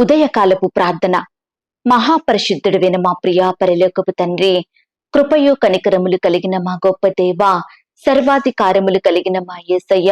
ఉదయకాలపు ప్రార్థన. మహాపరిశుద్ధుడైన మా ప్రియా పరలోకపు తండ్రి, కృపయు కనికరములు కలిగిన మా గొప్ప దేవ, సర్వాధికారములు కలిగిన మా యేసయ్య,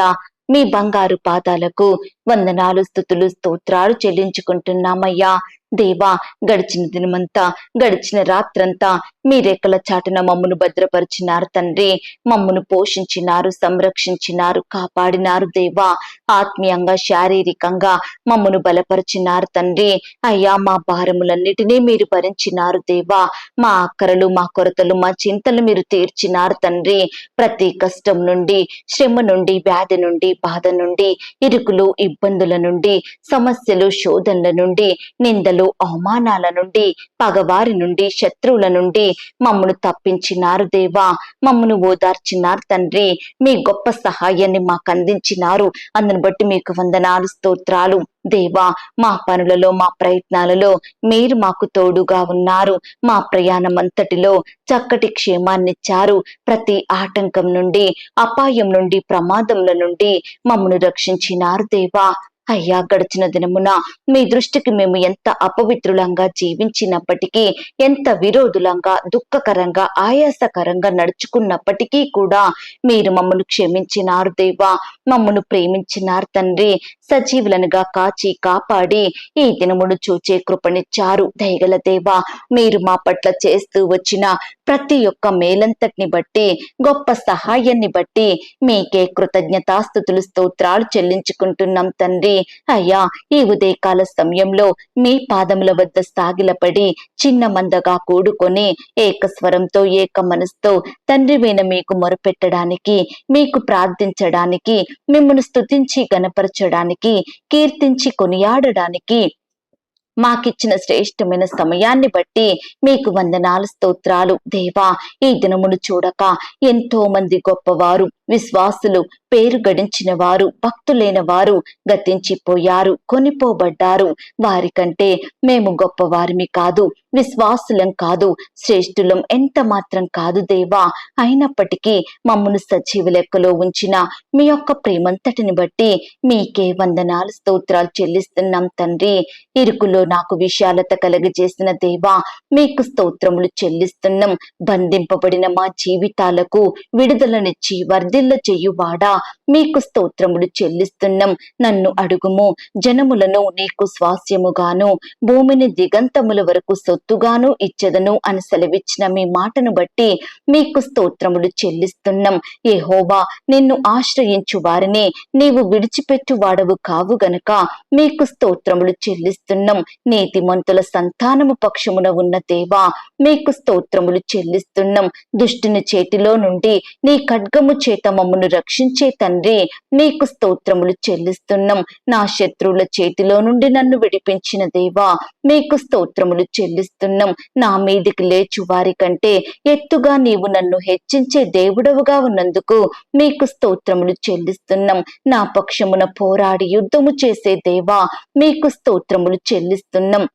మీ బంగారు పాదాలకు వందనాలు, స్తుతులు, స్తోత్రాలు చెల్లించుకుంటున్నామయ్యా. దేవా, గడిచిన దినమంతా, గడిచిన రాత్రంతా మీ రెక్కల చాటున మమ్మను భద్రపరిచినారు తండ్రి. మమ్మను పోషించినారు, సంరక్షించినారు, కాపాడినారు దేవా. ఆత్మీయంగా, శారీరకంగా మమ్మను బలపరిచినారు తండ్రి. అయ్యా, మా భారములన్నిటినీ మీరు భరించినారు దేవా. మా అక్కరలు, మా కొరతలు, మా చింతలు మీరు తీర్చినారు తండ్రి. ప్రతి కష్టం నుండి, శ్రమ నుండి, వ్యాధి నుండి, బాధ నుండి, ఇరుకులు, ఇబ్బందుల నుండి, సమస్యలు, శోధనల నుండి, నిందలు, అవమానాల నుండి, పగవారి నుండి, శత్రువుల నుండి మమ్మను తప్పించినారు దేవా. మమ్మను ఓదార్చినారు తండ్రి. మీ గొప్ప సహాయాన్ని మాకు అందించినారు. అందును బట్టి మీకు వందనాలు, స్తోత్రాలు దేవా. మా పనులలో, మా ప్రయత్నాలలో మీరు మాకు తోడుగా ఉన్నారు. మా ప్రయాణం అంతటిలో చక్కటి క్షేమాన్నిచ్చారు. ప్రతి ఆటంకం నుండి, అపాయం నుండి, ప్రమాదముల నుండి మమ్మను రక్షించినారు దేవా. అయ్యా, గడిచిన దినమున మీ దృష్టికి మేము ఎంత అపవిత్రులంగా జీవించినప్పటికీ, ఎంత విరోధులంగా, దుఃఖకరంగా, ఆయాసకరంగా నడుచుకున్నప్పటికీ కూడా మీరు మమ్మను క్షమించినారు దేవా. మమ్మను ప్రేమించినారు తండ్రి. సజీవులనుగా కాచి కాపాడి ఈ దినమును చూచే కృపనిచ్చారు దయగల దేవా. మీరు మా పట్ల చేస్తూ వచ్చిన ప్రతి ఒక్క మేలంతటిని బట్టి, గొప్ప సహాయాన్ని బట్టి మీకే కృతజ్ఞతాస్తుతులు, స్తోత్రాలు చెల్లించుకుంటున్నాం తండ్రి. అయ్యా, ఈ ఉదయకాల సమయంలో మీ పాదముల వద్ద సాగిలపడి చిన్న మందగా కూడుకొని ఏకస్వరంతో, ఏక మనసుతో తండ్రివైన మీకు మొరపెట్టడానికి, మీకు ప్రార్థించడానికి, మిమ్మల్ని స్తుతించి గణపరచడానికి, కీర్తించి కొనియాడడానికి మాకిచ్చిన శ్రేష్టమైన సమయాన్ని బట్టి మీకు వందనాలు, స్తోత్రాలు దేవా. ఈ దినమును చూడక ఎంతో మంది గొప్పవారు, విశ్వాసులు, పేరు గడించిన వారు, భక్తులైన వారు గతించిపోయారు, కొనిపోబడ్డారు. వారికంటే మేము గొప్పవారిమి కాదు, విశ్వాసులం కాదు, శ్రేష్ఠులం ఎంత మాత్రం కాదు దేవా. అయినప్పటికీ మమ్మను సజీవ లెక్కలో ఉంచిన మీ యొక్క ప్రేమంతటిని బట్టి మీకే వందనాలు, స్తోత్రాలు చెల్లిస్తున్నాం తండ్రి. ఇరుకులో నాకు విశాలత కలగజేసిన దేవా, మీకు స్తోత్రములు చెల్లిస్తున్నాం. బంధింపబడిన మా జీవితాలకు విడుదలనిచ్చి వర్ధిల్ల చెయ్యువాడా, మీకు స్తోత్రములు చెల్లిస్తున్నాం. నన్ను అడుగుము, జనములను నీకు స్వాస్యముగాను, భూమిని దిగంతముల వరకు సొత్తుగాను ఇచ్చెదను అని సెలవిచ్చిన మీ మాటను బట్టి మీకు స్తోత్రములు చెల్లిస్తున్నాం. యెహోవా, నిన్ను ఆశ్రయించు వారిని నీవు విడిచిపెట్టు వాడవు కావు గనుక మీకు స్తోత్రములు చెల్లిస్తున్నాం. నీతిమంతుల సంతానము పక్షమున ఉన్న దేవా, మీకు స్తోత్రములు చెల్లిస్తున్నాం. దుష్టుని చేతిలో నుండి నీ ఖడ్గము చేత మమ్మను రక్షించే తండ్రి, మీకు స్తోత్రములు చెల్లిస్తున్నాం. నా శత్రువుల చేతిలో నుండి నన్ను విడిపించిన దేవా, మీకు స్తోత్రములు చెల్లిస్తున్నాం. నా మీదికి లేచు వారి కంటే ఎత్తుగా నీవు నన్ను హెచ్చించే దేవుడవుగా ఉన్నందుకు మీకు స్తోత్రములు చెల్లిస్తున్నాం. నా పక్షమున పోరాడి యుద్ధము చేసే దేవా, మీకు స్తోత్రములు చెల్లిస్తున్నాం.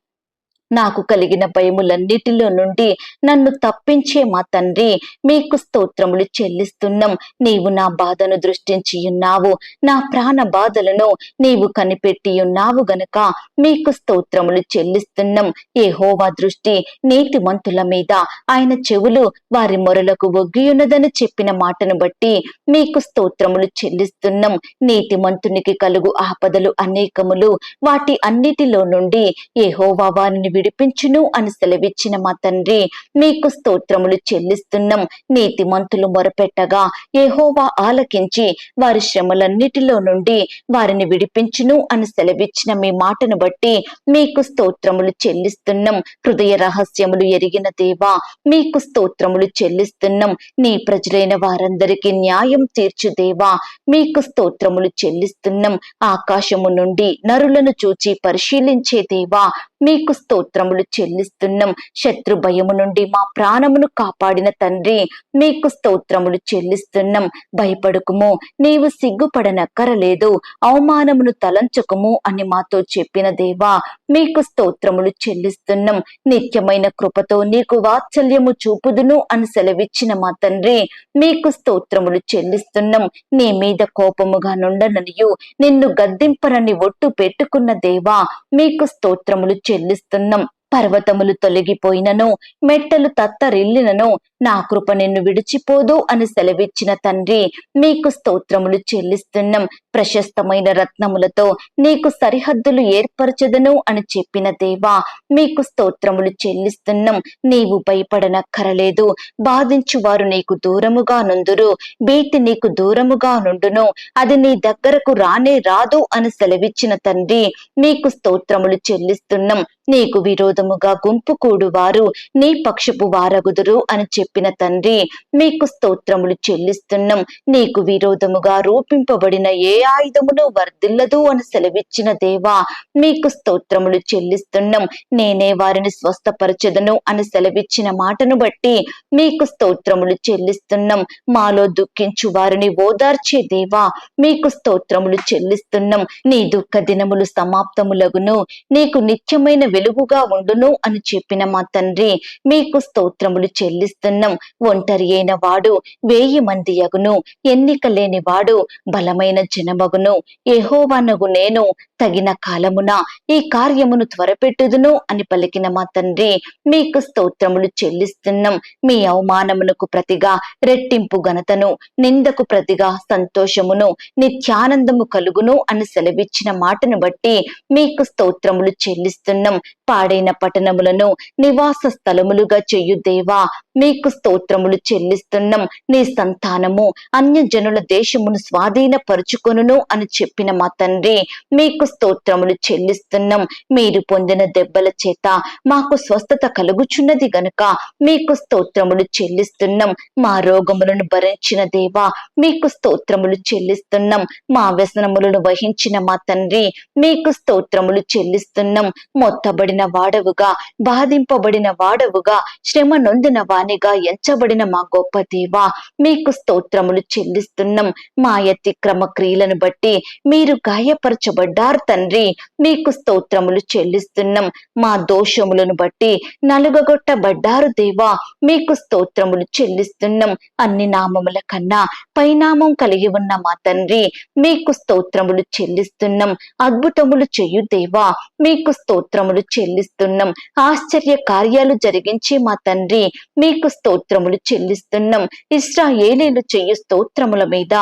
నాకు కలిగిన భయములన్నిటిలో నుండి నన్ను తప్పించే మా తండ్రి, మీకు స్తోత్రములు చెల్లిస్తున్నాం. నీవు నా బాధను దృష్టించి ఉన్నావు, నా ప్రాణ బాధలను నీవు కనిపెట్టి ఉన్నావు గనుక మీకు స్తోత్రములు చెల్లిస్తున్నాం. యెహోవా దృష్టి నీతిమంతుల మీద, ఆయన చెవులు వారి మొరలకు ఒగ్గియున్నదని చెప్పిన మాటను బట్టి మీకు స్తోత్రములు చెల్లిస్తున్నాం. నీతిమంతునికి కలుగు ఆపదలు అనేకములు, వాటి అన్నిటిలో నుండి యెహోవా వారిని విడిపించును అని సెలవిచ్చిన మా తండ్రి, మీకు స్తోత్రములు చెల్లిస్తున్నాం. నీతిమంతులు మొరపెట్టగా యెహోవా ఆలకించి వారి శ్రమలన్నిటిలో నుండి వారిని విడిపించును అని సెలవిచ్చిన మీ మాటను బట్టి మీకు స్తోత్రములు చెల్లిస్తున్నాం. హృదయ రహస్యములు ఎరిగిన దేవా, మీకు స్తోత్రములు చెల్లిస్తున్నాం. నీ ప్రజలైన వారందరికీ న్యాయం తీర్చు దేవా, మీకు స్తోత్రములు చెల్లిస్తున్నాం. ఆకాశము నుండి నరులను చూచి పరిశీలించే దేవా, మీకు స్తోత్రములు చెల్లిస్తున్నాం. శత్రు భయము నుండి మా ప్రాణమును కాపాడిన తండ్రి, మీకు స్తోత్రములు చెల్లిస్తున్నాం. భయపడకుము, నీవు సిగ్గుపడనక్కరలేదు, అవమానమును తలంచకుము అని మాతో చెప్పిన దేవా, మీకు స్తోత్రములు చెల్లిస్తున్నాం. నిత్యమైన కృపతో నీకు వాత్సల్యము చూపుదును అని సెలవిచ్చిన మా తండ్రి, మీకు స్తోత్రములు చెల్లిస్తున్నాం. నీ మీద కోపముగా నుండననియు నిన్ను గద్దింపరని ఒట్టు పెట్టుకున్న దేవా, మీకు స్తోత్రములు చెల్లిస్తున్నాం. పర్వతములు తొలగిపోయినను, మెట్టలు తత్తరిల్లినను, నా కృప నిన్ను విడిచిపోదు అని సెలవిచ్చిన తండ్రి, మీకు స్తోత్రములు చెల్లిస్తున్నాం. ప్రశస్తమైన రత్నములతో నీకు సరిహద్దులు ఏర్పరచదను అని చెప్పిన దేవా, మీకు స్తోత్రములు చెల్లిస్తున్నాం. నీవు భయపడనక్కరలేదు. బాధించువారు నీకు దూరముగా నుందురు, బీటి నీకు దూరముగా నుండును, అది నీ దగ్గరకు రానే రాదు అని సెలవిచ్చిన తండ్రి, మీకు స్తోత్రములు చెల్లిస్తున్నాం. నీకు విరోధముగా గుంపు కూడువారు నీ పక్షపు వారగుదురు అని చెప్పిన తండ్రి, మీకు స్తోత్రములు చెల్లిస్తున్నాం. నీకు విరోధముగా రూపింపబడిన ఏ ఆయుధమును వర్ధిల్లదు అని సెలవిచ్చిన దేవా, మీకు స్తోత్రములు చెల్లిస్తున్నాం. నేనే వారిని స్వస్థపరచెదను అని సెలవిచ్చిన మాటను బట్టి మీకు స్తోత్రములు చెల్లిస్తున్నాం. మాలో దుఃఖించు వారిని ఓదార్చే దేవా, మీకు స్తోత్రములు చెల్లిస్తున్నాం. నీ దుఃఖ దినములు సమాప్తములగును, నీకు నిత్యమైన వెలుగుగా ఉండును అని చెప్పిన మా తండ్రి, మీకు స్తోత్రములు చెల్లిస్తున్నాం. ఒంటరి అయిన వాడు 1000 మంది అగును, ఎన్నిక లేని వాడు బలమైన జనమగును. యెహోవానగు నేను తగిన కాలమున ఈ కార్యమును త్వరపెట్టుదును అని పలికిన మా తండ్రి, మీకు స్తోత్రములు చెల్లిస్తున్నాం. మీ అవమానమునకు ప్రతిగా రెట్టింపు ఘనతను, నిందకు ప్రతిగా సంతోషమును, నిత్యానందము కలుగును అని సెలవిచ్చిన మాటను బట్టి మీకు స్తోత్రములు చెల్లిస్తున్నాం. పాడైన పట్టణములను నివాస స్థలములుగా చెయ్యు దేవా, మీకు స్తోత్రములు చెల్లిస్తున్నాం. నీ సంతానము అన్యజనుల దేశమును స్వాధీనపరుచుకొనును అని చెప్పిన మా తండ్రి, మీకు స్తోత్రములు చెల్లిస్తున్నాం. మీరు పొందిన దెబ్బల చేత మాకు స్వస్థత కలుగుచున్నది గనుక మీకు స్తోత్రములు చెల్లిస్తున్నాం. మా రోగములను భరించిన దేవా, మీకు స్తోత్రములు చెల్లిస్తున్నాం. మా వ్యసనములను వహించిన మా తండ్రి, మీకు స్తోత్రములు చెల్లిస్తున్నాం. మొత్తబడిన వాడవుగా, బాధింపబడిన వాడవుగా, శ్రమ నొందిన వానిగా ఎంచబడిన మా గొప్ప దేవా, మీకు స్తోత్రములు చెల్లిస్తున్నాం. మా అతిక్రమ క్రియలను బట్టి మీరు గాయపరచబడ్డారు తండ్రి, మీకు స్తోత్రములు చెల్లిస్తున్నాం. మా దోషములను బట్టి నలుగగొట్టబడ్డారు దేవా, మీకు స్తోత్రములు చెల్లిస్తున్నాం. అన్ని నామముల కన్నా పైనామం కలిగి ఉన్న మా తండ్రి, మీకు స్తోత్రములు చెల్లిస్తున్నాం. అద్భుతములు చేయు దేవా, మీకు స్తోత్రములు చెల్లిస్తున్నాం. ఆశ్చర్య కార్యాలు జరిగించే మా తండ్రి, మీకు స్తోత్రములు చెల్లిస్తున్నాం. ఇశ్రాయేలీయులు చేయు స్తోత్రముల మీద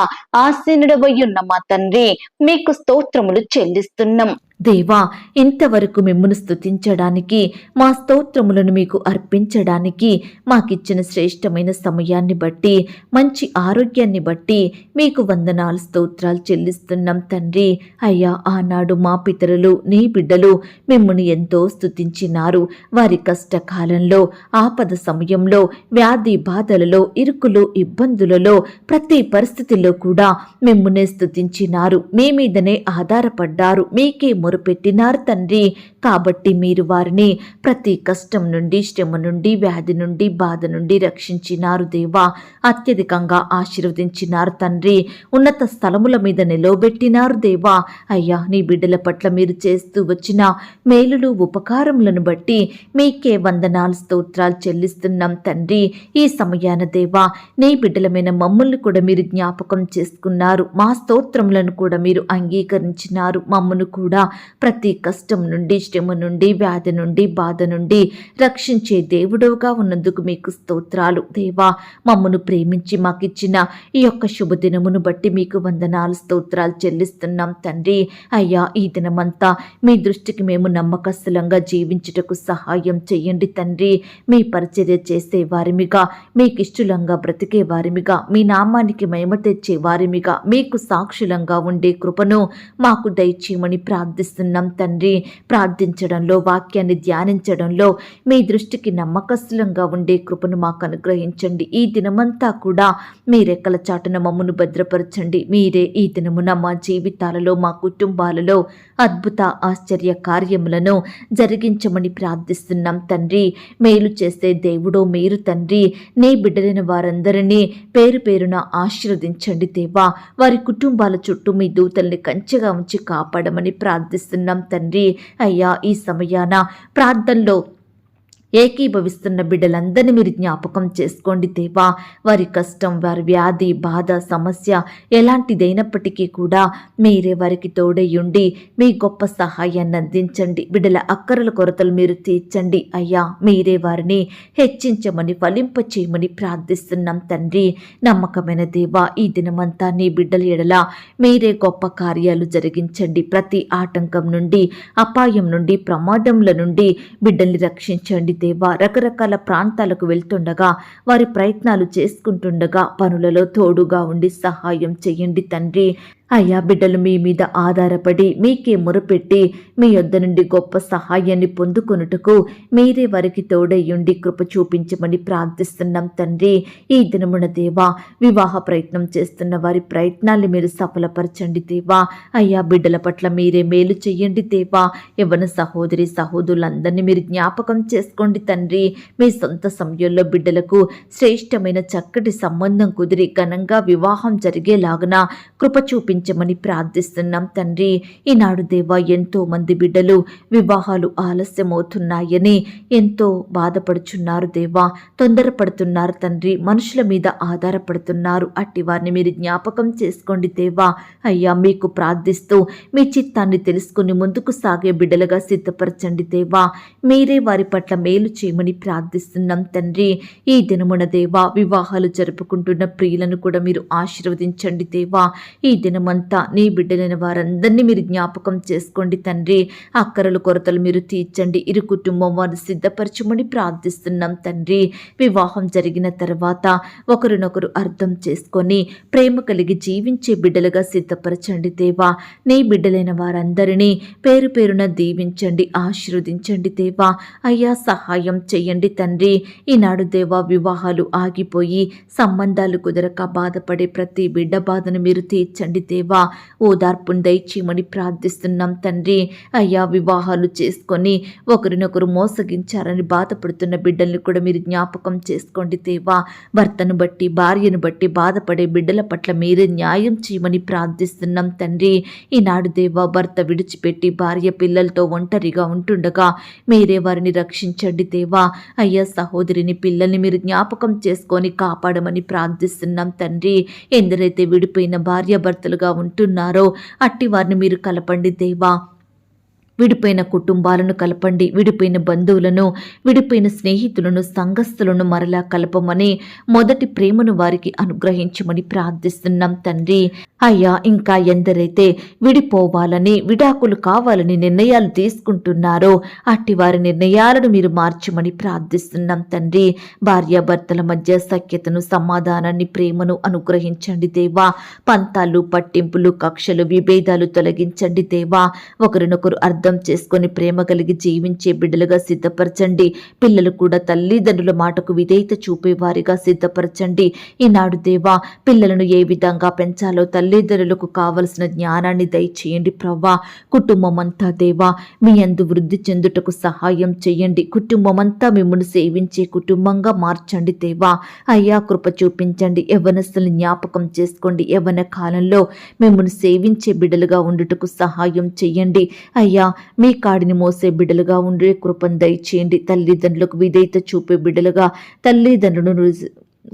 ఆసీనుడవయ్యున్న మా తండ్రి, మీకు స్తోత్రములు చెల్లిస్తున్నాం. దేవా, ఇంతవరకు మిమ్మును స్తుతించడానికి, మా స్తోత్రములను మీకు అర్పించడానికి మాకిచ్చిన శ్రేష్టమైన సమయాన్ని బట్టి, మంచి ఆరోగ్యాన్ని బట్టి మీకు వందనాలు, స్తోత్రాలు చెల్లిస్తున్నాం తండ్రి. అయ్యా, ఆనాడు మా పితరులు, నీ బిడ్డలు మిమ్మును ఎంతో స్తుతించినారు. వారి కష్టకాలంలో, ఆపద సమయంలో, వ్యాధి బాధలలో, ఇరుకులు ఇబ్బందులలో, ప్రతి పరిస్థితిలో కూడా మిమ్మునే స్తుతించినారు. మీ మీదనే ఆధారపడ్డారు, మీకే మొరుపెట్టినారు తండ్రి. కాబట్టి మీరు వారిని ప్రతి కష్టం నుండి, శ్రమ నుండి, వ్యాధి నుండి, బాధ నుండి రక్షించినారు దేవా. అత్యధికంగా ఆశీర్వదించినారు తండ్రి. ఉన్నత స్థలముల మీద నిలవబెట్టినారు దేవా. అయ్యా, నీ బిడ్డల పట్ల మీరు చేస్తూ వచ్చిన మేలులు, ఉపకారములను బట్టి మీకే వందనాలు, స్తోత్రాలు చెల్లిస్తున్నాం తండ్రి. ఈ సమయాన దేవా, నీ బిడ్డలమైన మమ్మల్ని కూడా మీరు జ్ఞాపకం చేసుకున్నారు. మా స్తోత్రములను కూడా మీరు అంగీకరించినారు. మమ్మను కూడా ప్రతి కష్టం నుండి, శ్రమ నుండి, వ్యాధి నుండి, బాధ నుండి రక్షించే దేవుడుగా ఉన్నందుకు మీకు స్తోత్రాలు దేవా. మమ్మను ప్రేమించి మాకిచ్చిన ఈ యొక్క శుభదినమును బట్టి మీకు వందనాలు, స్తోత్రాలు చెల్లిస్తున్నాం తండ్రి. అయ్యా, ఈ దినమంతా మీ దృష్టికి మేము నమ్మకస్తులంగా జీవించుటకు సహాయం చెయ్యండి తండ్రి. మీ పరిచర్య చేసే వారిమిగా, మీకు ఇష్టలంగా బ్రతికే వారిమిగా, మీ నామానికి మహిమ తెచ్చే వారిమిగా, మీకు సాక్షులంగా ఉండే కృపను మాకు దయచేయమని ప్రార్థిస్తున్నాం తండ్రి. ప్రార్థించడంలో, వాక్యాన్ని ధ్యానించడంలో మీ దృష్టికి నమ్మకస్తులంగా ఉండే కృపను మాకు అనుగ్రహించండి. ఈ దినమంతా కూడా మీ రెక్కల చాటున మమ్మను భద్రపరచండి. మీరే ఈ దినమున మా జీవితాలలో, మా కుటుంబాలలో అద్భుత ఆశ్చర్య కార్యములను జరిగించమని ప్రార్థిస్తున్నాం తండ్రి. మేలు చేసే దేవుడో మీరు తండ్రి. నీ బిడ్డలైన వారందరినీ పేరు పేరున ఆశీర్వదించండి దేవా. వారి కుటుంబాల చుట్టూ మీ దూతల్ని కంచెగా ఉంచి కాపాడమని ప్రార్థిస్తున్నాం తండ్రి. అయ్యా, ఈ సమయాన ప్రార్థనలో ఏకీభవిస్తున్న బిడ్డలందరినీ మీరు జ్ఞాపకం చేసుకోండి దేవా. వారి కష్టం, వారి వ్యాధి, బాధ, సమస్య ఎలాంటిదైనప్పటికీ కూడా మీరే వారికి తోడయ్యుండి మీ గొప్ప సహాయాన్ని అందించండి. బిడ్డల అక్కరల కొరతలు మీరు తీర్చండి అయ్యా. మీరే వారిని హెచ్చించమని, ఫలింపచేయమని ప్రార్థిస్తున్నాం తండ్రి. నమ్మకమైన దేవా, ఈ దినమంతా నీ బిడ్డల ఎడల మీరే గొప్ప కార్యాలు జరిగించండి. ప్రతి ఆటంకం నుండి, అపాయం నుండి, ప్రమాదంల నుండి బిడ్డల్ని రక్షించండి దేవా. రకరకాల ప్రాంతాలకు వెళ్తుండగా, వారి ప్రయత్నాలు చేసుకుంటుండగా పనులలో తోడుగా ఉండి సహాయం చేయండి తండ్రి. అయ్యా, బిడ్డలు మీ మీద ఆధారపడి మీకే మొరపెట్టి మీ యొద్ద నుండి గొప్ప సహాయాన్ని పొందుకొనుటకు మీరే వారికి తోడయ్యుండి కృప చూపించమని ప్రార్థిస్తున్నాం తండ్రి. ఈ దినమున దేవా, వివాహ ప్రయత్నం చేస్తున్న వారి ప్రయత్నాల్ని మీరు సఫలపరచండి దేవా. అయ్యా, బిడ్డల పట్ల మీరే మేలు చెయ్యండి దేవా. యవ్వన సహోదరి సహోదరులందరినీ మీరు జ్ఞాపకం చేసుకోండి తండ్రి. మీ సొంత సమయంలో బిడ్డలకు శ్రేష్టమైన చక్కటి సంబంధం కుదిరి ఘనంగా వివాహం జరిగేలాగున కృప చూపించమని ప్రార్థిస్తున్నాం తండ్రి. ఈనాడు దేవా, ఎంతో మంది బిడ్డలు వివాహాలు ఆలస్యమవుతున్నాయని ఎంతో బాధపడుచున్నారు దేవా. తొందరపడుతున్నారు తండ్రి. మనుషుల మీద ఆధారపడుతున్నారు. అట్టి వారిని మీరు జ్ఞాపకం చేసుకోండి దేవా. అయ్యా, మీకు ప్రార్థిస్తూ మీ చిత్తాన్ని తెలుసుకుని ముందుకు సాగే బిడ్డలుగా సిద్ధపరచండి దేవా. మీరే వారి పట్ల మేలు చేయమని ప్రార్థిస్తున్నాం తండ్రి. ఈ దినమున దేవా, వివాహాలు జరుపుకుంటున్న ప్రియులను కూడా మీరు ఆశీర్వదించండి దేవా. ఈ దినమంతా నీ బిడ్డలైన వారందరినీ మీరు జ్ఞాపకం చేసుకోండి తండ్రి. అక్కరలు కొరతలు మీరు తీర్చండి. ఇరు కుటుంబం వారిని సిద్ధపరచమని ప్రార్థిస్తున్నాం తండ్రి. వివాహం జరిగిన తర్వాత ఒకరినొకరు అర్థం చేసుకొని ప్రేమ కలిగి జీవించే బిడ్డలుగా సిద్ధపరచండి దేవా. నీ బిడ్డలైన వారందరినీ పేరు పేరున దీవించండి, ఆశీర్వదించండి దేవా. అయ్యా, సహాయం చెయ్యండి తండ్రి. ఈనాడు దేవా, వివాహాలు ఆగిపోయి సంబంధాలు కుదరక బాధపడే ప్రతి బిడ్డ బాధను మీరు తీర్చండి దేవా. ఓదార్పును దయచేయమని ప్రార్థిస్తున్నాం తండ్రి. అయ్యా, వివాహాలు చేసుకొని ఒకరినొకరు మోసగించారని బాధపడుతున్న బిడ్డల్ని కూడా మీరు జ్ఞాపకం చేసుకోండి దేవా. భర్తను బట్టి, భార్యను బట్టి బాధపడే బిడ్డల పట్ల మీరే న్యాయం చేయమని ప్రార్థిస్తున్నాం తండ్రి. ఈనాడు దేవా, భర్త విడిచిపెట్టి భార్య పిల్లలతో ఒంటరిగా ఉంటుండగా మీరే వారిని రక్షించండి దేవా. అయ్యా, సహోదరిని, పిల్లల్ని మీరు జ్ఞాపకం చేసుకొని కాపాడమని ప్రార్థిస్తున్నాం తండ్రి. ఎందరైతే విడిపోయిన భార్యాభర్తలుగా ఉంటున్నారో అట్టి వారిని మీరు కలపండి దేవా. విడిపోయిన కుటుంబాలను కలపండి. విడిపోయిన బంధువులను, విడిపోయిన స్నేహితులను, సంఘస్థులను మరలా కలపమని, మొదటి ప్రేమను వారికి అనుగ్రహించమని ప్రార్థిస్తున్నాం తండ్రి. అయ్యా, ఇంకా ఎందరైతే విడిపోవాలని, విడాకులు కావాలని నిర్ణయాలు తీసుకుంటున్నారో అట్టి వారి నిర్ణయాలను మీరు మార్చమని ప్రార్థిస్తున్నాం తండ్రి. భార్యాభర్తల మధ్య సఖ్యతను, సమాధానాన్ని, ప్రేమను అనుగ్రహించండి దేవా. పంతాలు, పట్టింపులు, కక్షలు, విభేదాలు తొలగించండి దేవా. ఒకరినొకరు అర్థం చేసుకొని ప్రేమ కలిగి జీవించే బిడ్డలుగా సిద్ధపరచండి. పిల్లలు కూడా తల్లిదండ్రుల మాటకు విధేయత చూపేవారిగా సిద్ధపరచండి. ఈనాడు దేవా, పిల్లలను ఏ విధంగా పెంచాలో తల్లిదండ్రులకు కావలసిన జ్ఞానాన్ని దయచేయండి ప్రవ్వా. కుటుంబం అంతా దేవా మీ యందు వృద్ధి చెందుటకు సహాయం చేయండి. కుటుంబం అంతా మిమ్మల్ని సేవించే కుటుంబంగా మార్చండి దేవా. అయ్యా, కృప చూపించండి. యవ్వనస్తుల్ని జ్ఞాపకం చేసుకోండి. యవ్వన కాలంలో మిమ్మల్ని సేవించే బిడ్డలుగా ఉండుటకు సహాయం చేయండి. అయ్యా, మీ కాడిని మోసే బిడ్డలుగా ఉండే కృపను దయచేయండి. తల్లిదండ్రులకు విధేయత చూపే బిడ్డలుగా, తల్లిదండ్రులను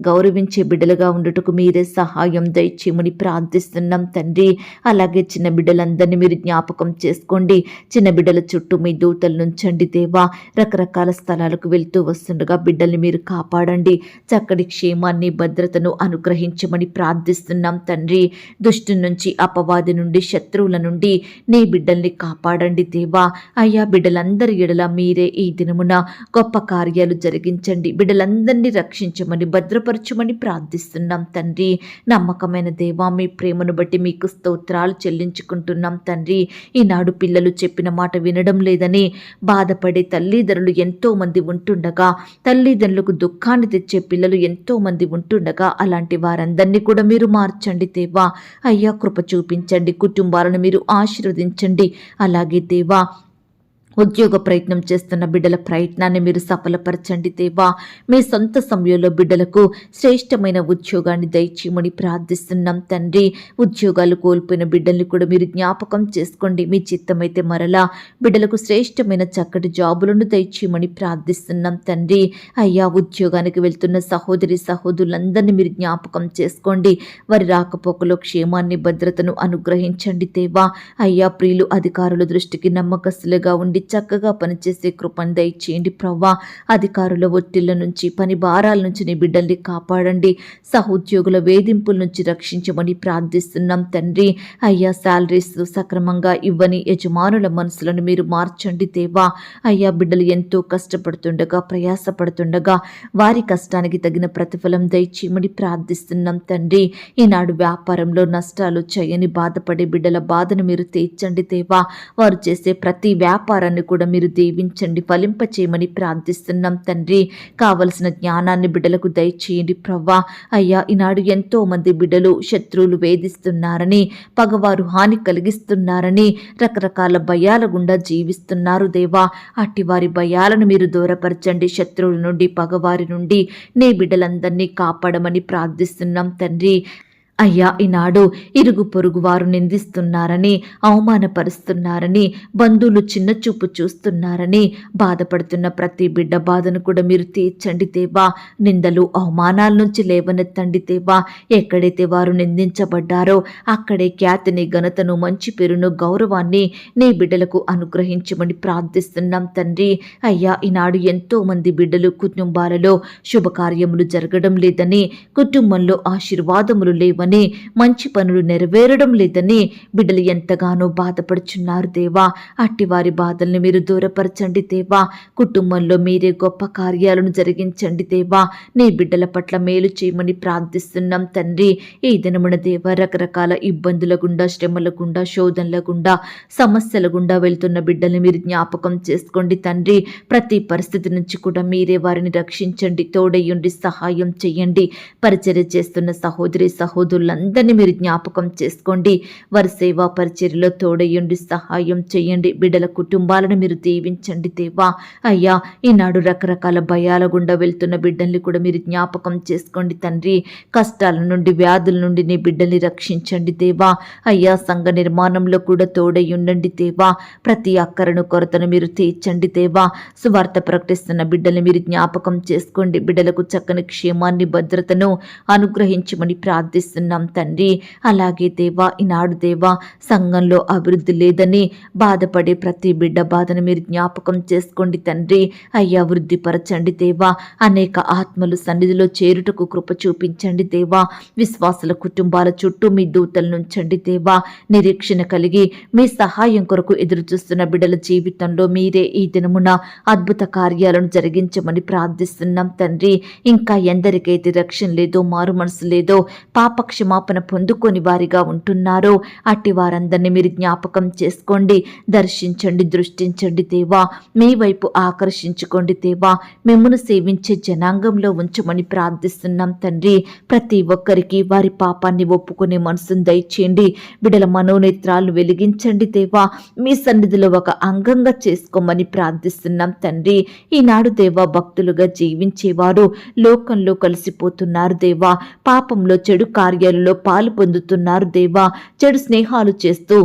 గౌరవించే బిడ్డలుగా ఉండుటకు మీరే సహాయం దయచేయమని ప్రార్థిస్తున్నాం తండ్రి. అలాగే చిన్న బిడ్డలందరినీ మీరు జ్ఞాపకం చేసుకోండి. చిన్న బిడ్డల చుట్టూ మీ దూతలు నుంచండి దేవా. రకరకాల స్థలాలకు వెళ్తూ వస్తుండగా బిడ్డల్ని మీరు కాపాడండి. చక్కటి క్షేమాన్ని, భద్రతను అనుగ్రహించమని ప్రార్థిస్తున్నాం తండ్రి. దుష్టు నుంచి, అపవాది నుండి, శత్రువుల నుండి నీ బిడ్డల్ని కాపాడండి దేవా. అయ్యా, బిడ్డలందరి ఎడల మీరే ఈ దినమున గొప్ప కార్యాలు జరిగించండి. బిడ్డలందరినీ రక్షించమని, భద్రపరచమని ప్రార్థిస్తున్నాం తండ్రి. నమ్మకమైన దేవా, మీ ప్రేమను బట్టి మీకు స్తోత్రాలు చెల్లించుకుంటున్నాం తండ్రి. ఈనాడు పిల్లలు చెప్పిన మాట వినడం లేదని బాధపడే తల్లిదండ్రులు ఎంతో మంది ఉంటుండగా, తల్లిదండ్రులకు దుఃఖాన్ని తెచ్చే పిల్లలు ఎంతో మంది ఉంటుండగా, అలాంటి వారందరినీ కూడా మీరు మార్చండి దేవా. అయ్యా, కృప చూపించండి. కుటుంబాలను మీరు ఆశీర్వదించండి. అలాగే దేవా, ఉద్యోగ ప్రయత్నం చేస్తున్న బిడ్డల ప్రయత్నాన్ని మీరు సఫలపరచండి దేవా. మీ సొంత సమయంలో బిడ్డలకు శ్రేష్టమైన ఉద్యోగాన్ని దయచేయమని ప్రార్థిస్తున్నాం తండ్రి. ఉద్యోగాలు కోల్పోయిన బిడ్డల్ని కూడా మీరు జ్ఞాపకం చేసుకోండి. మీ చిత్తమైతే మరలా బిడ్డలకు శ్రేష్టమైన చక్కటి జాబులను దయచేయమని ప్రార్థిస్తున్నాం తండ్రి. అయ్యా, ఉద్యోగానికి వెళ్తున్న సహోదరి సహోదరులందరినీ మీరు జ్ఞాపకం చేసుకోండి. వారి రాకపోకలో క్షేమాన్ని భద్రతను అనుగ్రహించండి దేవా. అయ్యా, ప్రియులు అధికారుల దృష్టికి నమ్మకస్తులుగా ఉండి చక్కగా పనిచేసే కృపను దయచేయండి ప్రవ్వా. అధికారుల ఒత్తిళ్ల నుంచి, పని భారాల నుంచి నీ బిడ్డల్ని కాపాడండి. సహోద్యోగుల వేధింపుల నుంచి రక్షించమని ప్రార్థిస్తున్నాం తండ్రి. అయ్యా, శాలరీస్ సక్రమంగా ఇవ్వని యజమానుల మనసులను మీరు మార్చండి దేవా. అయ్యా, బిడ్డలు ఎంతో కష్టపడుతుండగా, ప్రయాసపడుతుండగా వారి కష్టానికి తగిన ప్రతిఫలం దయచేయమని ప్రార్థిస్తున్నాం తండ్రి. ఈనాడు వ్యాపారంలో నష్టాలు చేయని బాధపడే బిడ్డల బాధను మీరు తీర్చండి దేవా. వారు చేసే ప్రతి వ్యాపారాన్ని కూడా మీరు దీవించండి, ఫలింపచేయమని ప్రార్థిస్తున్నాం తండ్రి. కావలసిన జ్ఞానాన్ని బిడ్డలకు దయచేయండి ప్రవ్వా. అయ్యా, ఈనాడు ఎంతో మంది బిడ్డలు శత్రువులు వేధిస్తున్నారని, పగవారు హాని కలిగిస్తున్నారని రకరకాల భయాల గుండా జీవిస్తున్నారు దేవా. అట్టి వారి భయాలను మీరు దూరపరచండి. శత్రువుల నుండి, పగవారి నుండి నీ బిడ్డలందరినీ కాపాడమని ప్రార్థిస్తున్నాం తండ్రి. అయ్యా, ఈనాడు ఇరుగు పొరుగు వారు నిందిస్తున్నారని, అవమానపరుస్తున్నారని, బంధువులు చిన్నచూపు చూస్తున్నారని బాధపడుతున్న ప్రతి బిడ్డ బాధను కూడా మీరు తీర్చండి దేవా. నిందలు, అవమానాల నుంచి లేవనెత్తండి దేవా. ఎక్కడైతే వారు నిందించబడ్డారో అక్కడే ఖ్యాతిని, ఘనతను, మంచి పేరును, గౌరవాన్ని నీ బిడ్డలకు అనుగ్రహించమని ప్రార్థిస్తున్నాం తండ్రి. అయ్యా, ఈనాడు ఎంతో మంది బిడ్డలు కుటుంబాలలో శుభకార్యములు జరగడం లేదని, కుటుంబంలో ఆశీర్వాదములు లేవని, మంచి పనులు నెరవేరడం లేదని బిడ్డలు ఎంతగానో బాధపడుచున్నారు దేవా. అట్టి వారి బాధల్ని మీరు దూరపరచండి దేవా. కుటుంబంలో మీరే గొప్ప కార్యాలను జరిగించండి దేవా. నీ బిడ్డల పట్ల మేలు చేయమని ప్రార్థిస్తున్నాం తండ్రి. ఈ దినమున దేవా, రకరకాల ఇబ్బందుల గుండా, శ్రమల గుండా, శోధనల గుండా, సమస్యల గుండా వెళ్తున్న బిడ్డల్ని మీరు జ్ఞాపకం చేసుకోండి తండ్రి. ప్రతి పరిస్థితి నుంచి కూడా మీరే వారిని రక్షించండి, తోడయ్యుండి సహాయం చేయండి. పరిచర్య చేస్తున్న సహోదరి సహోదరులందరినీ మీరు జ్ఞాపకం చేసుకోండి. వారి సేవా పరిచర్యలో తోడయ్యుండి సహాయం చేయండి. బిడ్డల కుటుంబాలను మీరు దీవించండి దేవా. అయ్యా, ఈనాడు రకరకాల భయాల గుండా వెళ్తున్న బిడ్డల్ని కూడా మీరు జ్ఞాపకం చేసుకోండి తండ్రి. కష్టాల నుండి, వ్యాధుల నుండి నీ బిడ్డల్ని రక్షించండి దేవా. అయ్యా, సంఘ నిర్మాణంలో కూడా తోడయ్యుండండి దేవా. ప్రతి అక్కరను, కొరతను మీరు తీర్చండి దేవా. సువార్త ప్రకటిస్తున్న బిడ్డల్ని మీరు జ్ఞాపకం చేసుకోండి. బిడ్డలకు చక్కని క్షేమాన్ని, భద్రతను అనుగ్రహించమని ప్రార్థిస్తున్నాం తండ్రి. అలాగే దేవా, ఈనాడు దేవా, సంఘంలో అభివృద్ధి లేదని బాధపడే ప్రతి బిడ్డ బాధను మీరు జ్ఞాపకం చేసుకోండి తండ్రి. అయ్యా, వృద్ధిపరచండి దేవా. అనేక ఆత్మలు సన్నిధిలో చేరుటకు కృప చూపించండి దేవా. విశ్వాసుల కుటుంబాల చుట్టూ మీ దూతలు నుంచండి దేవా. నిరీక్షణ కలిగి మీ సహాయం కొరకు ఎదురు చూస్తున్న బిడ్డల జీవితంలో మీరే ఈ దినమున అద్భుత కార్యాలను జరిగించమని ప్రార్థిస్తున్నాం తండ్రి. ఇంకా ఎందరికైతే రక్షణ లేదో, మారు మనసు లేదో, పాప క్షమాపణ పొందుకొని వారిగా ఉంటున్నారో అట్టి వారందరినీ మీరు జ్ఞాపకం చేసుకోండి, దర్శించండి, దృష్టించండి దేవా. మీ వైపు ఆకర్షించుకోండి దేవా. మిమ్మును సేవించే జనాంగంలో ఉంచమని ప్రార్థిస్తున్నాం తండ్రి. ప్రతి ఒక్కరికి వారి పాపాన్ని ఒప్పుకునే మనసును దయచేయండి. బిడ్డల మనోనేత్రాలను వెలిగించండి దేవా. మీ సన్నిధిలో ఒక అంగంగా చేసుకోమని ప్రార్థిస్తున్నాం తండ్రి. ఈనాడు దేవా, భక్తులుగా జీవించేవారు లోకంలో కలిసిపోతున్నారు దేవా. పాపంలో, చెడు కార్యాలలో పాలు పొందుతున్నారు దేవా. చెడు స్నేహాలు చేస్తూ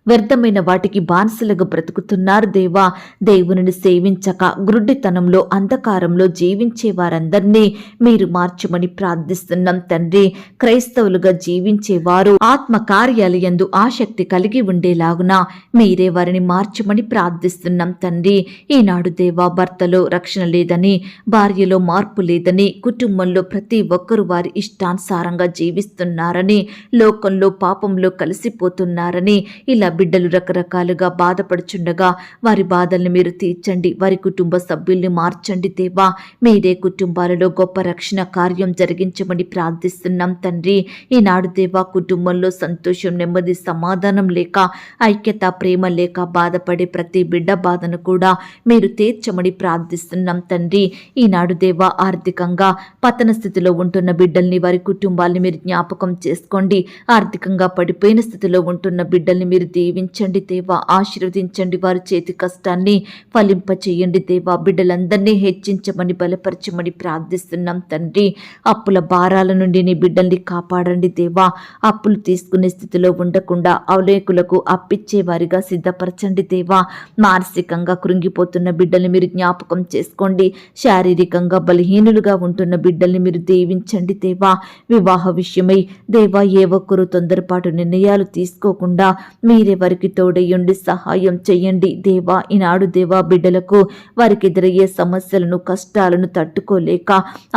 వ్యర్థమైన వాటికి బానిసలుగా బ్రతుకుతున్నారు దేవా. దేవునిని సేవించక గ్రుడ్డితనంలో, అంధకారంలో జీవించే వారందరినీ మీరు మార్చమని ప్రార్థిస్తున్నాం తండ్రి. క్రైస్తవులుగా జీవించేవారు ఆత్మ కార్యాలయందు ఆసక్తి కలిగి ఉండేలాగున మీరే వారిని మార్చమని ప్రార్థిస్తున్నాం తండ్రి. ఈనాడు దేవా, భర్తలో రక్షణ లేదని, భార్యలో మార్పు లేదని, కుటుంబంలో ప్రతి ఒక్కరూ వారి ఇష్టానుసారంగా జీవిస్తున్నారని, లోకంలో పాపంలో కలిసిపోతున్నారని ఇలా బిడ్డలు రకరకాలుగా బాధపడుచుండగా వారి బాధల్ని మీరు తీర్చండి. వారి కుటుంబ సభ్యుల్ని మార్చండి దేవా. మీరే కుటుంబాలలో గొప్ప రక్షణ కార్యం జరిగించమని ప్రార్థిస్తున్నాం తండ్రి. ఈనాడు దేవా, కుటుంబంలో సంతోషం, నెమ్మది, సమాధానం లేక, ఐక్యత, ప్రేమ లేక బాధపడే ప్రతి బిడ్డ బాధను కూడా మీరు తీర్చమని ప్రార్థిస్తున్నాం తండ్రి. ఈనాడు దేవా, ఆర్థికంగా పతన స్థితిలో ఉంటున్న బిడ్డల్ని, వారి కుటుంబాల్ని మీరు జ్ఞాపకం చేసుకోండి. ఆర్థికంగా పడిపోయిన స్థితిలో ఉంటున్న బిడ్డల్ని మీరు దీవించండి దేవా, ఆశీర్వదించండి. వారి చేతి కష్టాన్ని ఫలింపచేయండి దేవా. బిడ్డలందరినీ హెచ్చించమని బలపరచమని ప్రార్థిస్తున్నాం తండ్రి. అప్పుల భారాల నుండి నీ బిడ్డల్ని కాపాడండి దేవా. అప్పులు తీసుకునే స్థితిలో ఉండకుండా అవలేకులకు అప్పిచ్చే వారిగా సిద్ధపరచండి దేవా. మానసికంగా కృంగిపోతున్న బిడ్డల్ని మీరు జ్ఞాపకం చేసుకోండి. శారీరకంగా బలహీనులుగా ఉంటున్న బిడ్డల్ని మీరు దీవించండి దేవా. వివాహ విషయమై దేవా ఏ ఒక్కరూ తొందరపాటు నిర్ణయాలు తీసుకోకుండా మీరే వారికి తోడయ్యుండి సహాయం చేయండి దేవా. ఈనాడు దేవా బిడ్డలకు వారికి ఎదురయ్యే సమస్యలను కష్టాలను తట్టుకోలేక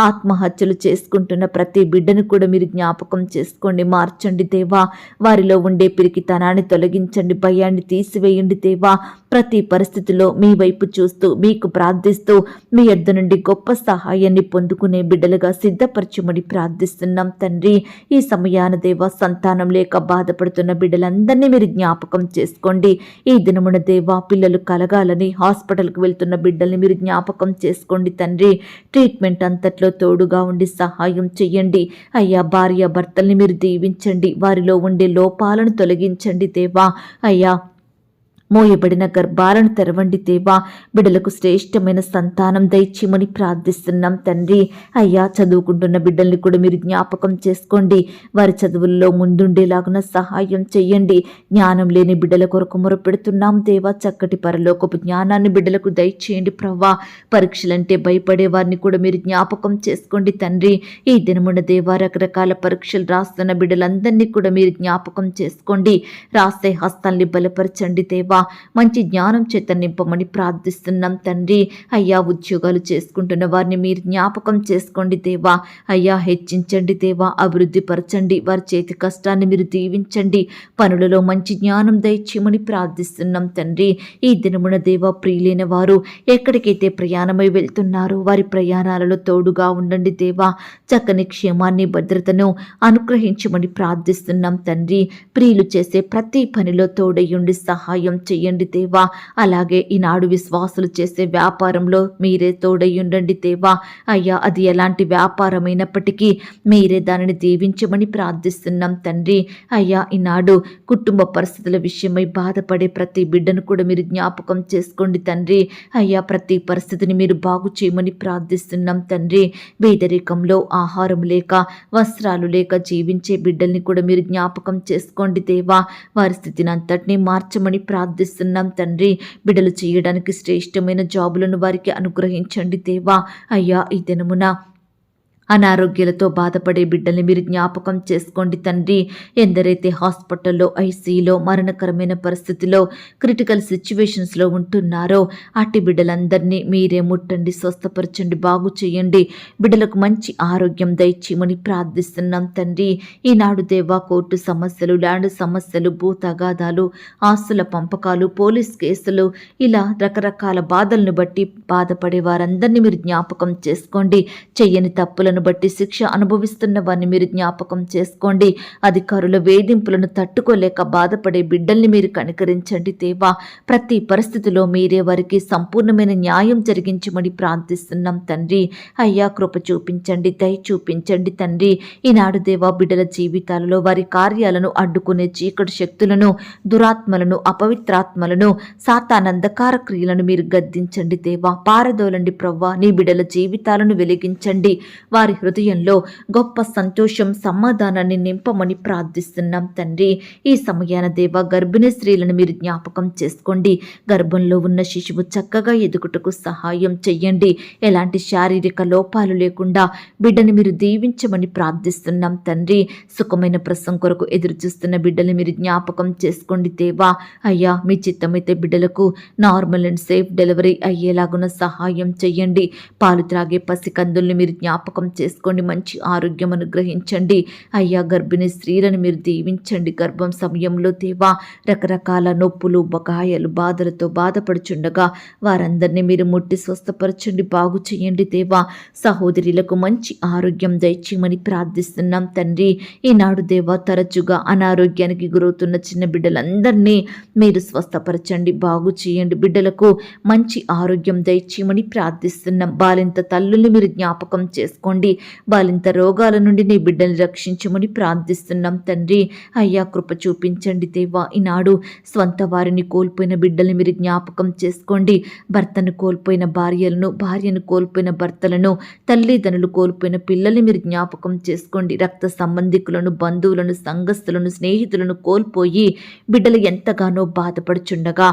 ఆత్మహత్యలు చేసుకుంటున్న ప్రతి బిడ్డను కూడా మీరు జ్ఞాపకం చేసుకోండి, మార్చండి దేవా. వారిలో ఉండే పిరికితనాన్ని తొలగించండి, భయాన్ని తీసివేయండి దేవా. ప్రతి పరిస్థితిలో మీ వైపు చూస్తూ మీకు ప్రార్థిస్తూ మీ యొద్ద నుండి గొప్ప సహాయాన్ని పొందుకునే బిడ్డలుగా సిద్ధపరచమని ప్రార్థిస్తున్నాం తండ్రి. ఈ సమయాన దేవా సంతానం లేక బాధపడుతున్న బిడ్డలందరినీ మీరు జ్ఞాపకం చేసుకోండి. ఈ దినమున దేవా పిల్లలు కలగాలని హాస్పిటల్కి వెళ్తున్న బిడ్డల్ని మీరు జ్ఞాపకం చేసుకోండి తండ్రి. ట్రీట్మెంట్ అంతట్లో తోడుగా ఉండి సహాయం చెయ్యండి అయ్యా. భార్య భర్తల్ని మీరు దీవించండి, వారిలో ఉండే లోపాలను తొలగించండి దేవా. అయ్యా మోయబడిన గర్భాలను తెరవండి దేవా. బిడ్డలకు శ్రేష్టమైన సంతానం దయచేయమని ప్రార్థిస్తున్నాం తండ్రి. అయ్యా చదువుకుంటున్న బిడ్డల్ని కూడా మీరు జ్ఞాపకం చేసుకోండి, వారి చదువుల్లో ముందుండేలాగున సహాయం చెయ్యండి. జ్ఞానం లేని బిడ్డల కొరకు మొరపెడుతున్నాం దేవా. చక్కటి పరలోకపు జ్ఞానాన్ని బిడ్డలకు దయచేయండి ప్రవ్వా. పరీక్షలంటే భయపడే వారిని కూడా మీరు జ్ఞాపకం చేసుకోండి తండ్రి. ఈ దినమున దేవా రకరకాల పరీక్షలు రాస్తున్న బిడ్డలందరినీ కూడా మీరు జ్ఞాపకం చేసుకోండి. రాసే హస్తాల్ని బలపరచండి దేవా. మంచి జ్ఞానం చేత నింపమని ప్రార్థిస్తున్నాం తండ్రి. అయ్యా ఉద్యోగాలు చేసుకుంటున్న వారిని మీరు జ్ఞాపకం చేసుకోండి దేవా. అయ్యా హెచ్చించండి దేవా, అభివృద్ధి పరచండి. వారి చేతి కష్టాన్ని మీరు దీవించండి. పనులలో మంచి జ్ఞానం దయచేయమని ప్రార్థిస్తున్నాం తండ్రి. ఈ దినమున దేవా ప్రియులైన వారు ఎక్కడికైతే ప్రయాణమై వెళ్తున్నారో వారి ప్రయాణాలలో తోడుగా ఉండండి దేవా. చక్కని క్షేమాన్ని భద్రతను అనుగ్రహించమని ప్రార్థిస్తున్నాం తండ్రి. ప్రియులు చేసే ప్రతి పనిలో తోడయ్యుండి సహాయం చెయ్యండి దేవా. అలాగే ఈనాడు విశ్వాసులు చేసే వ్యాపారంలో మీరే తోడయ్యుండండి దేవా. అయ్యా అది ఎలాంటి వ్యాపారమైనప్పటికీ మీరే దానిని దీవించమని ప్రార్థిస్తున్నాం తండ్రి. అయ్యా ఈనాడు కుటుంబ పరిస్థితుల విషయమై బాధపడే ప్రతి బిడ్డను కూడా మీరు జ్ఞాపకం చేసుకోండి తండ్రి. అయ్యా ప్రతి పరిస్థితిని మీరు బాగు చేయమని ప్రార్థిస్తున్నాం తండ్రి. పేదరికంలో ఆహారం లేక వస్త్రాలు లేక జీవించే బిడ్డల్ని కూడా మీరు జ్ఞాపకం చేసుకోండి దేవా. వారి స్థితిని అంతటినీ మార్చమని ప్రార్థిస్తున్నాం తండ్రి. బిడ్డలు చేయడానికి శ్రేష్టమైన జాబులను వారికి అనుగ్రహించండి దేవా. అయ్యా ఈ దినమున అనారోగ్యాలతో బాధపడే బిడ్డల్ని మీరు జ్ఞాపకం చేసుకోండి తండ్రి. ఎందరైతే హాస్పిటల్లో ఐసీలో మరణకరమైన పరిస్థితిలో క్రిటికల్ సిచ్యువేషన్స్లో ఉంటున్నారో అట్టి బిడ్డలందరినీ మీరే ముట్టండి, స్వస్థపరచండి, బాగు చేయండి. బిడ్డలకు మంచి ఆరోగ్యం దయచేయమని ప్రార్థిస్తున్నాం తండ్రి. ఈనాడు దేవా కోర్టు సమస్యలు, ల్యాండ్ సమస్యలు, భూ తగాదాలు, ఆస్తుల పంపకాలు, పోలీస్ కేసులు, ఇలా రకరకాల బాధలను బట్టి బాధపడే వారందరినీ మీరు జ్ఞాపకం చేసుకోండి. చెయ్యని తప్పులను బట్టి శిక్ష అనుభవిస్తున్న వారిని మీరు జ్ఞాపకం చేసుకోండి. అధికారుల వేధింపులను తట్టుకోలేక బాధపడే బిడ్డల్ని మీరు కనికరించండి దేవా. ప్రతి పరిస్థితిలో మీరే వారికి సంపూర్ణమైన న్యాయం జరిగించమని ప్రార్థిస్తున్నాం తండ్రి. అయ్యా కృప చూపించండి, దయ చూపించండి తండ్రి. ఈనాడు దేవా బిడ్డల జీవితాలలో వారి కార్యాలను అడ్డుకునే చీకటి శక్తులను, దురాత్మలను, అపవిత్రాత్మలను, సాతానంధకార క్రియలను మీరు గద్దించండి దేవా. పారదోలండి ప్రవ్వా. నీ బిడ్డల జీవితాలను వెలిగించండి. వారి హృదయంలో గొప్ప సంతోషం, సమాధానాన్ని నింపమని ప్రార్థిస్తున్నాం తండ్రి. ఈ సమయాన దేవా గర్భిణీ స్త్రీలను మీరు జ్ఞాపకం చేసుకోండి. గర్భంలో ఉన్న శిశువు చక్కగా ఎదుగుటకు సహాయం చెయ్యండి. ఎలాంటి శారీరక లోపాలు లేకుండా బిడ్డని మీరు దీవించమని ప్రార్థిస్తున్నాం తండ్రి. సుఖమైన ప్రసవం కొరకు ఎదురు చూస్తున్న బిడ్డని మీరు జ్ఞాపకం చేసుకోండి దేవా. అయ్యా మీ చిత్తమైతే బిడ్డలకు నార్మల్ అండ్ సేఫ్ డెలివరీ అయ్యేలాగున సహాయం చెయ్యండి. పాలు త్రాగే పసికందుల్ని మీరు జ్ఞాపకం చేసుకోండి, మంచి ఆరోగ్యం అనుగ్రహించండి. అయ్యా గర్భిణీ స్త్రీలను మీరు దీవించండి. గర్భం సమయంలో దేవా రకరకాల నొప్పులు, బకాయలు, బాధలతో బాధపడుచుండగా వారందరినీ మీరు ముట్టి స్వస్థపరచండి, బాగు చేయండి దేవా. సహోదరులకు మంచి ఆరోగ్యం దయచేయమని ప్రార్థిస్తున్నాం తండ్రి. ఈనాడు దేవా తరచుగా అనారోగ్యానికి గురవుతున్న చిన్న బిడ్డలందరినీ మీరు స్వస్థపరచండి, బాగు చేయండి. బిడ్డలకు మంచి ఆరోగ్యం దయచేయమని ప్రార్థిస్తున్నాం. బాలింత తల్లుల్ని మీరు జ్ఞాపకం చేసుకోండి. చేసుకోండి. బాలింత రోగాల నుండి నీ బిడ్డల్ని రక్షించమని ప్రార్థిస్తున్నాం తండ్రి. అయ్యా కృప చూపించండి దేవా. ఈనాడు స్వంత వారిని కోల్పోయిన బిడ్డల్ని మీరు జ్ఞాపకం చేసుకోండి. భర్తను కోల్పోయిన భార్యలను, భార్యను కోల్పోయిన భర్తలను, తల్లిదండ్రులు కోల్పోయిన పిల్లల్ని మీరు జ్ఞాపకం చేసుకోండి. రక్త సంబంధికులను, బంధువులను, సంఘస్థులను, స్నేహితులను కోల్పోయి బిడ్డలు ఎంతగానో బాధపడుచుండగా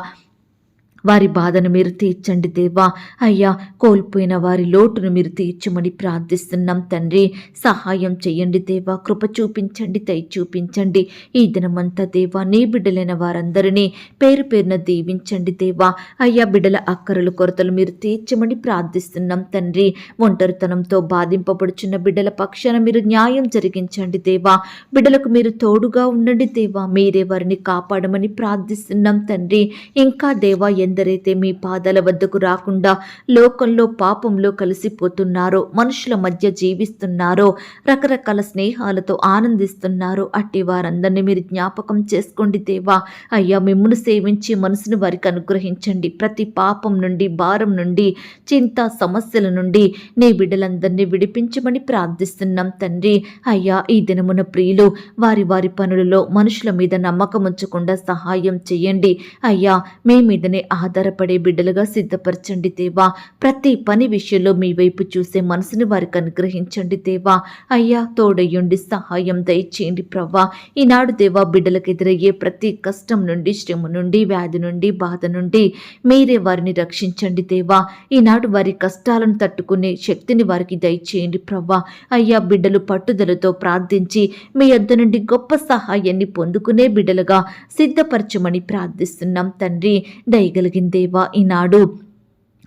వారి బాధను మీరు తీర్చండి దేవా. అయ్యా కోల్పోయిన వారి లోటును మీరు తీర్చమని ప్రార్థిస్తున్నాం తండ్రి. సహాయం చేయండి దేవా. కృప చూపించండి, దయ చూపించండి. ఈ దినమంతా దేవా నీ బిడ్డలైన వారందరినీ పేరు పేరున దీవించండి దేవా. అయ్యా బిడ్డల అక్కరలు కొరతలు మీరు తీర్చమని ప్రార్థిస్తున్నాం తండ్రి. ఒంటరితనంతో బాధింపబడుచున్న బిడ్డల పక్షాన మీరు న్యాయం జరిగించండి దేవా. బిడ్డలకు మీరు తోడుగా ఉండండి దేవా. మీరే వారిని కాపాడమని ప్రార్థిస్తున్నాం తండ్రి. ఇంకా దేవా ఎందరైతే మీ పాదాల వద్దకు రాకుండా లోకంలో పాపంలో కలిసిపోతున్నారో, మనుషుల మధ్య జీవిస్తున్నారో, రకరకాల స్నేహాలతో ఆనందిస్తున్నారో అట్టి వారందరినీ మీరు జ్ఞాపకం చేసుకోండి దేవా. అయ్యా మిమ్మును సేవించి మనసును వారికి అనుగ్రహించండి. ప్రతి పాపం నుండి, భారం నుండి, చింత సమస్యల నుండి నీ బిడ్డలందరినీ విడిపించమని ప్రార్థిస్తున్నాం తండ్రి. అయ్యా ఈ దినమున ప్రియులు వారి వారి పనులలో మనుషుల మీద నమ్మకం ఉంచకుండా సహాయం చేయండి. అయ్యా మీ మీదనే ఆధారపడే బిడ్డలుగా సిద్ధపరచండి దేవా. ప్రతి పని విషయంలో మీ వైపు చూసే మనసుని వారికి అనుగ్రహించండి దేవా. అయ్యా తోడయ్యుండి సహాయం దయచేయండి ప్రవ్వా. ఈనాడు దేవా బిడ్డలకు ఎదురయ్యే ప్రతి కష్టం నుండి, శ్రమ నుండి, వ్యాధి నుండి, బాధ నుండి మీరే వారిని రక్షించండి దేవా. ఈనాడు వారి కష్టాలను తట్టుకునే శక్తిని వారికి దయచేయండి ప్రవ్వా. అయ్యా బిడ్డలు పట్టుదలతో ప్రార్థించి మీ యొద్ద నుండి గొప్ప సహాయాన్ని పొందుకునే బిడ్డలుగా సిద్ధపరచమని ప్రార్థిస్తున్నాం తండ్రి. దయగలిగిన దేవా ఈనాడు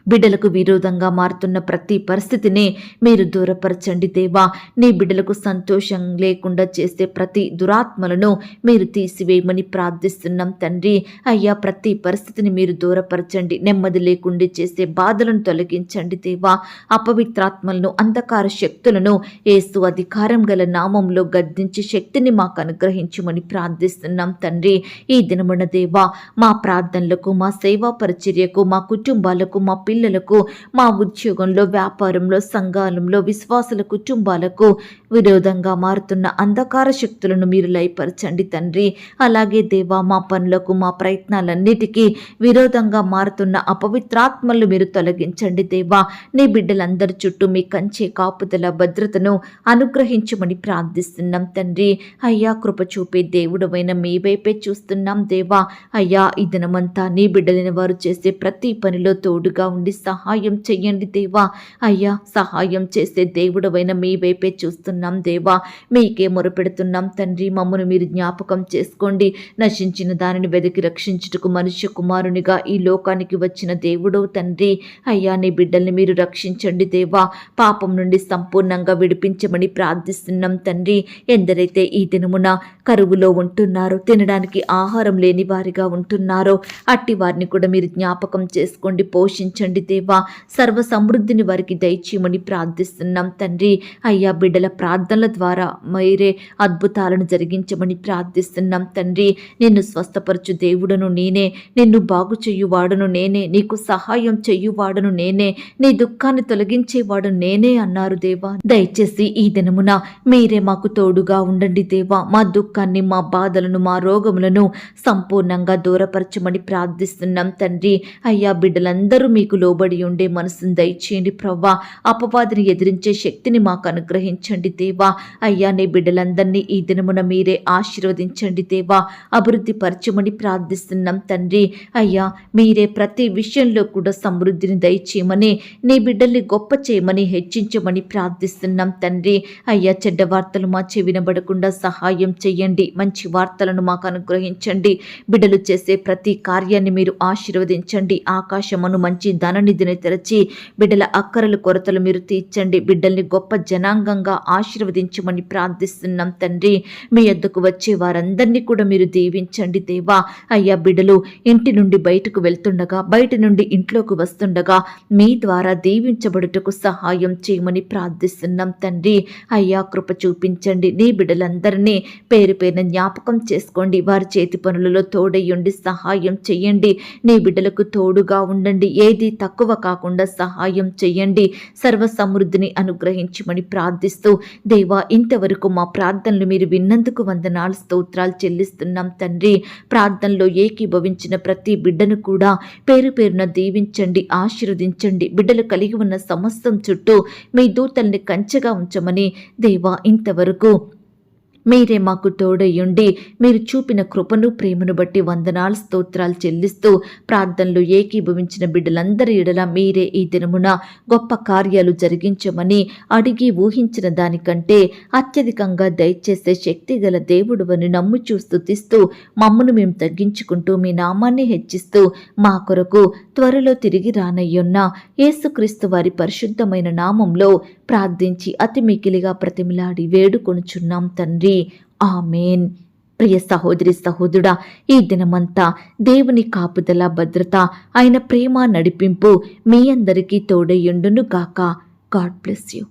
బిడ్డలకు విరోధంగా మారుతున్న ప్రతి పరిస్థితిని మీరు దూరపరచండి దేవా. నీ బిడ్డలకు సంతోషం లేకుండా చేసే ప్రతి దురాత్మలను మీరు తీసివేయమని ప్రార్థిస్తున్నాం తండ్రి. అయ్యా ప్రతి పరిస్థితిని మీరు దూరపరచండి. నెమ్మది లేకుండా చేసే బాధలను తొలగించండి దేవా. అపవిత్రాత్మలను, అంధకార శక్తులను యేసు అధికారం గల నామంలో గద్దించి శక్తిని మాకు అనుగ్రహించమని ప్రార్థిస్తున్నాం తండ్రి. ఈ దినమున దేవా మా ప్రార్థనలకు, మా సేవా పరిచర్యకు, మా కుటుంబాలకు, మా పిల్లలకు, మా ఉద్యోగంలో, వ్యాపారంలో, సంఘాలంలో విశ్వాసుల కుటుంబాలకు విరోధంగా మారుతున్న అంధకార శక్తులను మీరు లయపరచండి తండ్రి. అలాగే దేవా మా పనులకు, మా ప్రయత్నాలన్నిటికీ విరోధంగా మారుతున్న అపవిత్రాత్మలు మీరు తొలగించండి దేవా. నీ బిడ్డలందరి చుట్టూ మీ కంచె కాపుదల భద్రతను అనుగ్రహించమని ప్రార్థిస్తున్నాం తండ్రి. అయ్యా కృప చూపే దేవుడవైన మీ వైపే చూస్తున్నాం దేవా. అయ్యా ఈ దినమంతా నీ బిడ్డలైన వారు చేసే ప్రతి పనిలో తోడుగా ఉండి సహాయం చెయ్యండి దేవా. అయ్యా సహాయం చేసే దేవుడవైన మీ వైపే చూస్తున్నాం దేవా. మీకే మొరపెడుతున్నాం తండ్రి. మమ్మను మీరు జ్ఞాపకం చేసుకోండి. నశించిన దానిని వెతికి రక్షించుటకు మనుష్య కుమారునిగా ఈ లోకానికి వచ్చిన దేవుడో తండ్రి. అయ్యా నీ బిడ్డల్ని మీరు రక్షించండి దేవా. పాపం నుండి సంపూర్ణంగా విడిపించమని ప్రార్థిస్తున్నాం తండ్రి. ఎందరైతే ఈ దినమున కరువులో ఉంటున్నారో, తినడానికి ఆహారం లేని వారిగా ఉంటున్నారో అట్టి వారిని కూడా మీరు జ్ఞాపకం చేసుకోండి, పోషించండి దేవా. సర్వ సమృద్ధిని వారికి దయచేయమని ప్రార్థిస్తున్నాం తండ్రి. అయ్యా బిడ్డల ప్రార్థనల ద్వారా మీరే అద్భుతాలను జరిగించమని ప్రార్థిస్తున్నాం తండ్రి. నిన్ను స్వస్థపరచు దేవుడను నేనే, నిన్ను బాగు చెయ్యువాడను నేనే, నీకు సహాయం చెయ్యువాడను నేనే, నీ దుఃఖాన్ని తొలగించేవాడు నేనే అన్నారు దేవా. దయచేసి ఈ దినమున మీరే మాకు తోడుగా ఉండండి దేవా. మా దుఃఖాన్ని, మా బాధలను, మా రోగములను సంపూర్ణంగా దూరపరచమని ప్రార్థిస్తున్నాం తండ్రి. అయ్యా బిడ్డలందరూ మీకు లోబడి ఉండే మనసును దయచేయండి ప్రవ్వా. అపవాదిని ఎదిరించే శక్తిని మాకు అనుగ్రహించండి దేవా. అయ్యా నీ బిడ్డలందరినీ ఈ దినమున మీరే ఆశీర్వదించండి దేవా. అభివృద్ధి పరచమని ప్రార్థిస్తున్నాం తండ్రి. అయ్యా మీరే ప్రతి విషయంలో కూడా సమృద్ధిని దయచేయమని, నీ బిడ్డల్ని గొప్ప చేయమని, హెచ్చించమని ప్రార్థిస్తున్నాం తండ్రి. అయ్యా చెడ్డ వార్తలు మా చెవినబడకుండా సహాయం చెయ్యండి. మంచి వార్తలను మాకు అనుగ్రహించండి. బిడ్డలు చేసే ప్రతి కార్యాన్ని మీరు ఆశీర్వదించండి. ఆకాశమును మంచి ధననిధిని తెరచి బిడ్డల అక్కరల కొరతలు మీరు తీర్చండి. బిడ్డల్ని గొప్ప జనాంగంగా ఆశీర్వదించమని ప్రార్థిస్తున్నాం తండ్రి. మీ యొద్దకు వచ్చే వారందరినీ కూడా మీరు దీవించండి దేవా. అయ్యా బిడ్డలు ఇంటి నుండి బయటకు వెళ్తుండగా, బయట నుండి ఇంట్లోకి వస్తుండగా మీ ద్వారా దీవించబడుటకు సహాయం చేయమని ప్రార్థిస్తున్నాం తండ్రి. అయ్యా కృప చూపించండి. నీ బిడ్డలందరినీ పేరు పేరున జ్ఞాపకం చేసుకోండి. వారి చేతి పనులలో తోడయ్యుండి సహాయం చెయ్యండి. నీ బిడ్డలకు తోడుగా ఉండండి. ఏది తక్కువ కాకుండా సహాయం చేయండి. సర్వ సమృద్ధిని అనుగ్రహించమని ప్రార్థిస్తూ దేవా, ఇంతవరకు మా ప్రార్థనలు మీరు విన్నందుకు వందనాలు స్తోత్రాలు చెల్లిస్తున్నాం తండ్రి. ప్రార్థనలో ఏకీభవించిన ప్రతి బిడ్డను కూడా పేరు పేరున దీవించండి, ఆశీర్వదించండి. బిడ్డలు కలిగి ఉన్న సమస్తం చుట్టూ మీ దూతల్ని కంచెగా ఉంచమని దేవా, ఇంతవరకు మీరే మాకు తోడయ్యుండి మీరు చూపిన కృపను ప్రేమను బట్టి వందనాలు స్తోత్రాలు చెల్లిస్తూ ప్రార్థనలు ఏకీభవించిన బిడ్డలందరి ఎడల మీరే ఈ దినమున గొప్ప కార్యాలు జరిగించమని అడిగి ఊహించిన దానికంటే అత్యధికంగా దయచేసే శక్తి గల దేవుడువని నమ్ముచూ స్తుతిస్తూ మమ్మను మేము తగ్గించుకుంటూ మీ నామాన్ని హెచ్చిస్తూ మా కొరకు త్వరలో తిరిగి రానయ్యున్న యేసుక్రీస్తు వారి పరిశుద్ధమైన నామంలో ప్రార్థించి అతి మికిలిగా ప్రతిమిలాడి వేడుకొనుచున్నాం తండ్రి. ఆమేన్. ప్రియ సహోదరి సహోదరుడా, ఈ దినమంతా దేవుని కాపుదల, భద్రత, ఆయన ప్రేమ నడిపింపు మీ అందరికీ తోడయ్యుండును గాక. God bless you.